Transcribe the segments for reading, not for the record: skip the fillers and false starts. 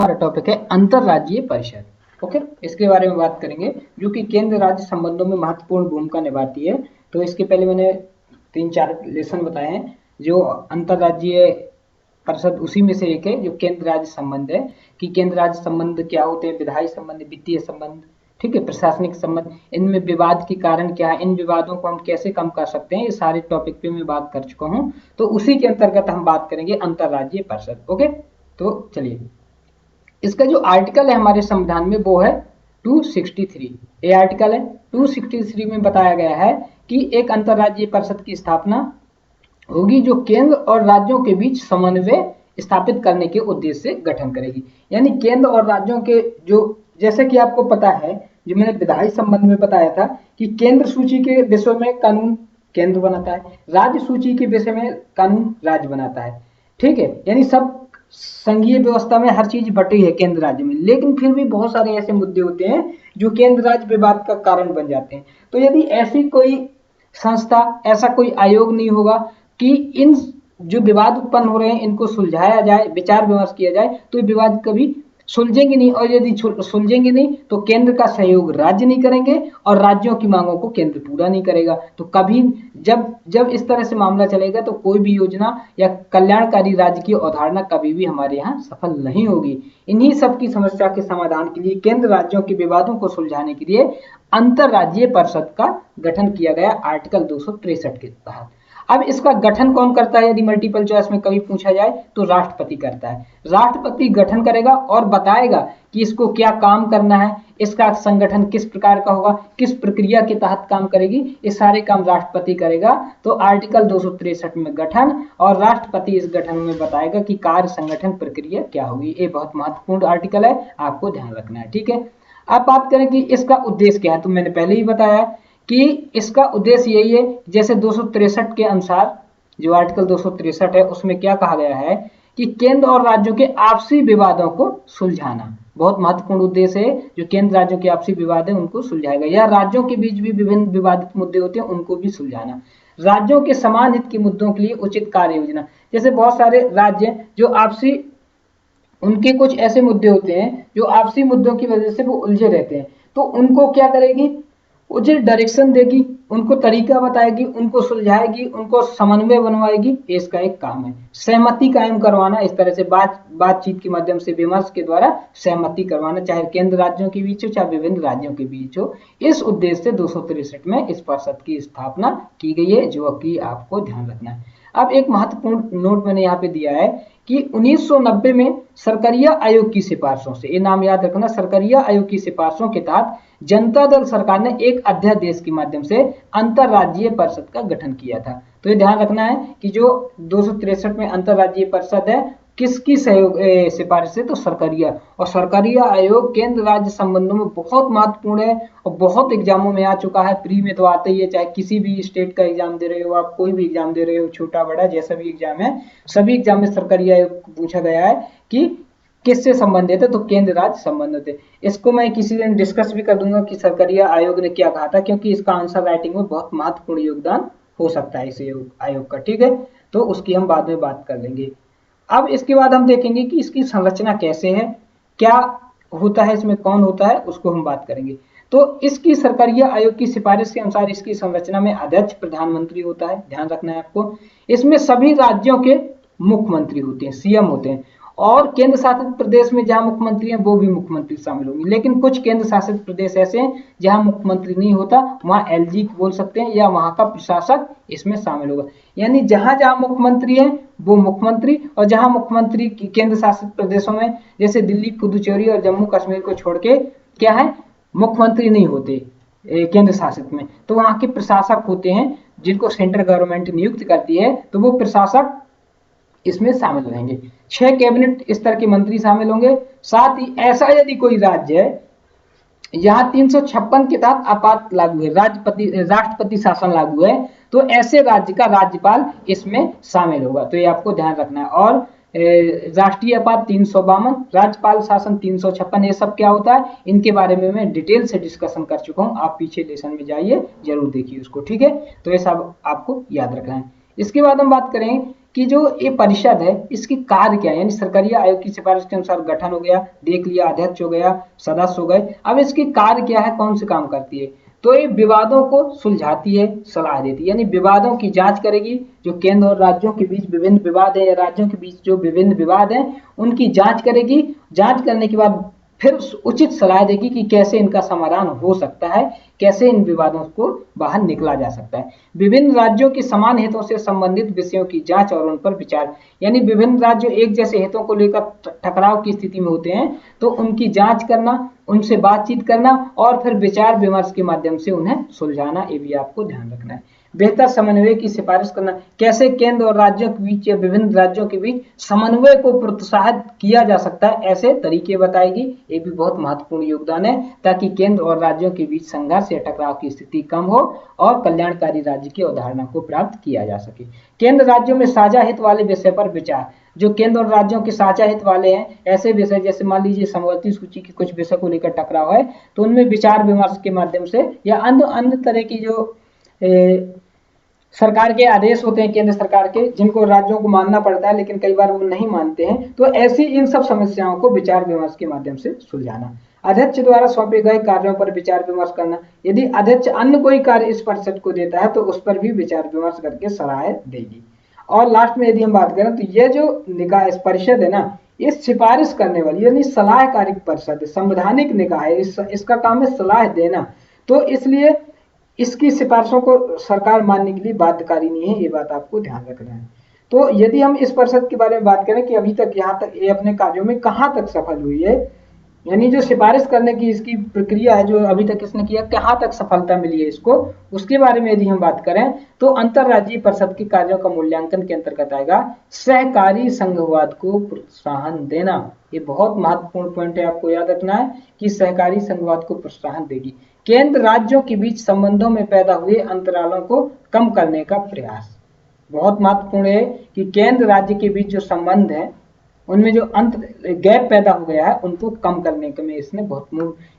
हमारा टॉपिक है अंतरराज्यीय परिषद। ओके, इसके बारे में बात करेंगे जो कि केंद्र राज्य संबंधों में महत्वपूर्ण भूमिका निभाती है। तो इसके पहले मैंने 3-4 लेसन बताए हैं। जो अंतरराज्यीय परिषद उसी में से एक है जो केंद्र राज्य संबंध है कि केंद्र राज्य संबंध क्या होते हैं, विधायी संबंध, वित्तीय संबंध, ठीक है, प्रशासनिक संबंध, इनमें विवाद के कारण क्या है, इन विवादों को हम कैसे कम कर सकते हैं, ये सारे टॉपिक पे मैं बात कर चुका हूँ। तो उसी के अंतर्गत हम बात करेंगे अंतरराज्यीय परिषद। ओके, तो चलिए, इसका जो आर्टिकल है हमारे संविधान में वो है 263। ये आर्टिकल है 263 में बताया गया है कि एक अंतरराज्यीय परिषद की स्थापना होगी जो केंद्र और राज्यों के बीच समन्वय स्थापित करने के उद्देश्य से गठन करेगी। यानी केंद्र और राज्यों के जो, जैसे कि आपको पता है, जो मैंने विधायी संबंध में बताया था कि केंद्र सूची के विषय में कानून केंद्र बनाता है, राज्य सूची के विषय में कानून राज्य बनाता है, ठीक है। यानी सब संघीय व्यवस्था में हर चीज बटी है केंद्र राज्य में, लेकिन फिर भी बहुत सारे ऐसे मुद्दे होते हैं जो केंद्र राज्य विवाद का कारण बन जाते हैं। तो यदि ऐसी कोई संस्था, ऐसा कोई आयोग नहीं होगा कि इन जो विवाद उत्पन्न हो रहे हैं इनको सुलझाया जाए, विचार विमर्श किया जाए, तो ये विवाद कभी सुलझेंगे नहीं। और यदि सुलझेंगे नहीं तो केंद्र का सहयोग राज्य नहीं करेंगे और राज्यों की मांगों को केंद्र पूरा नहीं करेगा। तो कभी जब जब इस तरह से मामला चलेगा तो कोई भी योजना या कल्याणकारी राज्य की अवधारणा कभी भी हमारे यहाँ सफल नहीं होगी। इन्हीं सब की समस्या के समाधान के लिए केंद्र राज्यों के विवादों को सुलझाने के लिए अंतरराज्यीय परिषद का गठन किया गया आर्टिकल 263 के तहत। अब इसका गठन कौन करता है, यदि मल्टीपल चॉइस में कभी पूछा जाए तो राष्ट्रपति करता है। राष्ट्रपति गठन करेगा और बताएगा कि इसको क्या काम करना है, इसका संगठन किस प्रकार का होगा, किस प्रक्रिया के तहत काम करेगी, ये सारे काम राष्ट्रपति करेगा। तो आर्टिकल 263 में गठन, और राष्ट्रपति इस गठन में बताएगा कि कार्य संगठन प्रक्रिया क्या होगी। ये बहुत महत्वपूर्ण आर्टिकल है, आपको ध्यान रखना है, ठीक है। अब बात करें कि इसका उद्देश्य क्या है, तो मैंने पहले ही बताया कि इसका उद्देश्य यही है, जैसे 263 के अनुसार, जो आर्टिकल 263 है उसमें क्या कहा गया है कि केंद्र और राज्यों के आपसी विवादों को सुलझाना बहुत महत्वपूर्ण उद्देश्य है। जो केंद्र राज्यों के आपसी विवाद है उनको सुलझाएगा, या राज्यों के बीच भी विभिन्न विवादित मुद्दे होते हैं उनको भी सुलझाना। राज्यों के समान हित के मुद्दों के लिए उचित कार्य योजना, जैसे बहुत सारे राज्य जो आपसी, उनके कुछ ऐसे मुद्दे होते हैं जो आपसी मुद्दों की वजह से वो उलझे रहते हैं, तो उनको क्या करेगी, उचित डायरेक्शन देगी, उनको तरीका बताएगी, उनको सुलझाएगी, उनको समन्वय बनवाएगी। इसका एक काम है सहमति कायम करवाना, इस तरह से बातचीत के माध्यम से, विमर्श के द्वारा सहमति करवाना, चाहे केंद्र राज्यों के बीच हो चाहे विभिन्न राज्यों के बीच हो। इस उद्देश्य से 263 में इस परिषद की स्थापना की गई है, जो कि आपको ध्यान रखना है। अब एक महत्वपूर्ण नोट मैंने यहाँ पे दिया है कि 1990 में सरकारिया आयोग की सिफारिशों से, ये नाम याद रखना, सरकारिया आयोग की सिफारिशों के तहत जनता दल सरकार ने एक अध्यादेश के माध्यम से अंतरराज्यीय परिषद का गठन किया था। तो ये ध्यान रखना है कि जो 263 में अंतरराज्यीय परिषद है किसकी सहयोग सिफारिश से, तो सरकारिया। और सरकारिया आयोग केंद्र राज्य संबंधों में बहुत महत्वपूर्ण है और बहुत एग्जामों में आ चुका है, प्री में तो आता ही है, चाहे किसी भी स्टेट का एग्जाम दे रहे हो आप, कोई भी एग्जाम दे रहे हो, छोटा बड़ा जैसा भी एग्जाम है, सभी एग्जाम में सरकारिया आयोग पूछा गया है कि किससे संबंधित है, तो केंद्र राज्य संबंधित है। इसको मैं किसी दिन डिस्कस भी कर दूंगा कि सरकारिया आयोग ने क्या कहा था, क्योंकि इसका आंसर राइटिंग में बहुत महत्वपूर्ण योगदान हो सकता है इस आयोग का, ठीक है। तो उसकी हम बाद में बात कर लेंगे। अब इसके बाद हम देखेंगे कि इसकी संरचना कैसे है, क्या होता है इसमें, कौन होता है, उसको हम बात करेंगे। तो इसकी सरकारिया आयोग की सिफारिश के अनुसार इसकी संरचना में अध्यक्ष प्रधानमंत्री होता है, ध्यान रखना है आपको। इसमें सभी राज्यों के मुख्यमंत्री होते हैं, सीएम होते हैं, और केंद्र शासित प्रदेश में जहां मुख्यमंत्री हैं वो भी मुख्यमंत्री शामिल होंगे। लेकिन कुछ केंद्र शासित प्रदेश ऐसे हैं जहां मुख्यमंत्री नहीं होता, वहां एलजी बोल सकते हैं, या वहां का प्रशासक इसमें शामिल होगा। यानी जहां जहां मुख्यमंत्री है वो मुख्यमंत्री, और जहां मुख्यमंत्री केंद्र शासित प्रदेशों में जैसे दिल्ली, पुदुचेरी और जम्मू कश्मीर को छोड़ के क्या है, मुख्यमंत्री नहीं होते केंद्र शासित में, तो वहां के प्रशासक होते हैं जिनको सेंट्रल गवर्नमेंट नियुक्त करती है, तो वो प्रशासक इसमें शामिल रहेंगे। 6 कैबिनेट स्तर के मंत्री शामिल होंगे। साथ ही ऐसा यदि कोई राज्य है यहाँ 356 के तहत आपात लागू है, राष्ट्रपति शासन लागू है, तो ऐसे राज्य का राज्यपाल इसमें शामिल होगा। तो ये आपको ध्यान रखना है। और राष्ट्रीय आपात 352, राज्यपाल शासन 356, ये सब क्या होता है, इनके बारे में मैं डिटेल से डिस्कशन कर चुका हूँ, आप पीछे लेसन में जाइए, जरूर देखिए उसको, ठीक है। तो ये सब आपको याद रखना है। इसके बाद हम बात करें कि जो ये परिषद है इसकी कार्य क्या है, यानी सरकारी आयोग की सिफारिश के अनुसार गठन हो गया, देख लिया, अध्यक्ष हो गया, सदस्य हो गए, अब इसकी कार्य क्या है, कौन से काम करती है, तो ये विवादों को सुलझाती है, सलाह देती है, यानी विवादों की जांच करेगी, जो केंद्र और राज्यों के बीच विभिन्न विवाद है या राज्यों के बीच जो विभिन्न विवाद हैं उनकी जांच करेगी, जांच करने के बाद फिर उचित सलाह देगी कि कैसे इनका समाधान हो सकता है, कैसे इन विवादों को बाहर निकला जा सकता है। विभिन्न राज्यों के समान हितों से संबंधित विषयों की जांच और उन पर विचार, यानी विभिन्न राज्य एक जैसे हितों को लेकर टकराव की स्थिति में होते हैं तो उनकी जांच करना, उनसे बातचीत करना और फिर विचार विमर्श के माध्यम से उन्हें सुलझाना, ये भी आपको ध्यान रखना है। बेहतर समन्वय की सिफारिश करना, कैसे केंद्र और राज्यों के बीच या विभिन्न राज्यों के बीच समन्वय को प्रोत्साहित किया जा सकता है, ऐसे तरीके बताएगी, ये भी बहुत महत्वपूर्ण योगदान है, ताकि केंद्र और राज्यों के बीच संघर्ष या टकराव की स्थिति कम हो और कल्याणकारी राज्य की अवधारणा को प्राप्त किया जा सके। केंद्र राज्यों में साझा हित वाले विषय पर विचार, जो केंद्र और राज्यों के साझा हित वाले हैं ऐसे विषय, जैसे मान लीजिए समवर्ती सूची के कुछ विषय को लेकर टकराव है तो उनमें विचार विमर्श के माध्यम से या अन्य तरह की जो सरकार के आदेश होते हैं केंद्र सरकार के, जिनको राज्यों को मानना पड़ता है लेकिन कई बार वो नहीं मानते हैं, तो ऐसी इन सब समस्याओं को विचार विमर्श के माध्यम से सुलझाना। अध्यक्ष द्वारा सौंपे गए कार्यों पर विचार विमर्श करना, यदि अध्यक्ष अन्य कोई कार्य इस परिषद को देता है तो उस पर भी विचार विमर्श करके सलाह देगी। और लास्ट में यदि हम बात करें तो ये जो निकाय इस परिषद है ना, ये सिफारिश करने वाली यानी सलाहकारी परिषद, संवैधानिक निकाय है, इसका काम है सलाह देना, तो इसलिए इसकी सिफारिशों को सरकार मानने के लिए बाध्यकारी नहीं है, ये बात आपको ध्यान रखना है। तो यदि हम इस परिषद के बारे में बात करें कि अभी तक यहाँ तक ये अपने कार्यों में कहाँ तक सफल हुई है, यानी जो सिफारिश करने की इसकी प्रक्रिया है जो अभी तक इसने किया, कहाँ तक सफलता मिली है इसको, उसके बारे में यदि हम बात करें तो अंतरराज्यीय परिषद के कार्यों का मूल्यांकन के अंतर्गत आएगा सहकारी संघवाद को प्रोत्साहन देना। ये बहुत महत्वपूर्ण पॉइंट है, आपको याद रखना है कि सहकारी संघवाद को प्रोत्साहन देगी। केंद्र राज्यों के बीच संबंधों में पैदा हुए अंतरालों को कम करने का प्रयास, बहुत महत्वपूर्ण है कि केंद्र राज्य के बीच जो संबंध है उनमें जो गैप पैदा हो गया है उनको कम करने के में इसने बहुत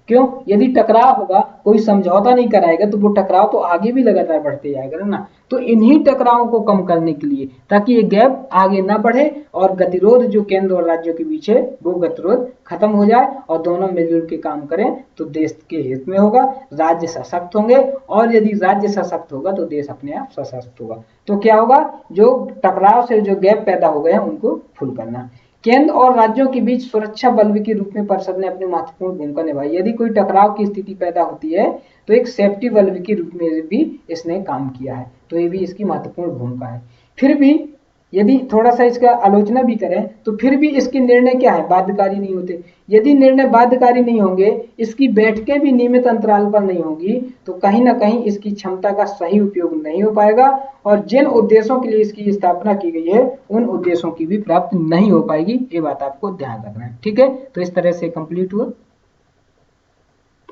क्यों, यदि टकराव होगा, कोई समझौता नहीं कराएगा तो वो टकराव तो आगे भी लगातार बढ़ते जाएगा ना, तो इन्हीं टकरावों को कम करने के लिए, ताकि ये गैप आगे ना बढ़े और गतिरोध जो केंद्र और राज्यों के बीच है वो गतिरोध खत्म हो जाए और दोनों मिलजुल के काम करें तो देश के हित में होगा, राज्य सशक्त होंगे, और यदि राज्य सशक्त होगा तो देश अपने आप सशक्त होगा। तो क्या होगा, जो टकराव से जो गैप पैदा हो गए हैं उनको फुल करना। केंद्र और राज्यों के बीच सुरक्षा बल्ब के रूप में परिषद ने अपनी महत्वपूर्ण भूमिका निभाई, यदि कोई टकराव की स्थिति पैदा होती है तो एक सेफ्टी बल्ब के रूप में भी इसने काम किया है, तो ये भी इसकी महत्वपूर्ण भूमिका है। फिर भी यदि थोड़ा सा इसका आलोचना भी करें तो फिर भी इसके निर्णय क्या है, बाध्यकारी नहीं होते। यदि निर्णय बाध्यकारी नहीं होंगे, इसकी बैठकें भी नियमित अंतराल पर नहीं होंगी, तो कहीं ना कहीं इसकी क्षमता का सही उपयोग नहीं हो पाएगा और जिन उद्देश्यों के लिए इसकी स्थापना की गई है उन उद्देश्यों की भी प्राप्ति नहीं हो पाएगी, ये बात आपको ध्यान रखना है। ठीक है, तो इस तरह से कंप्लीट हुआ।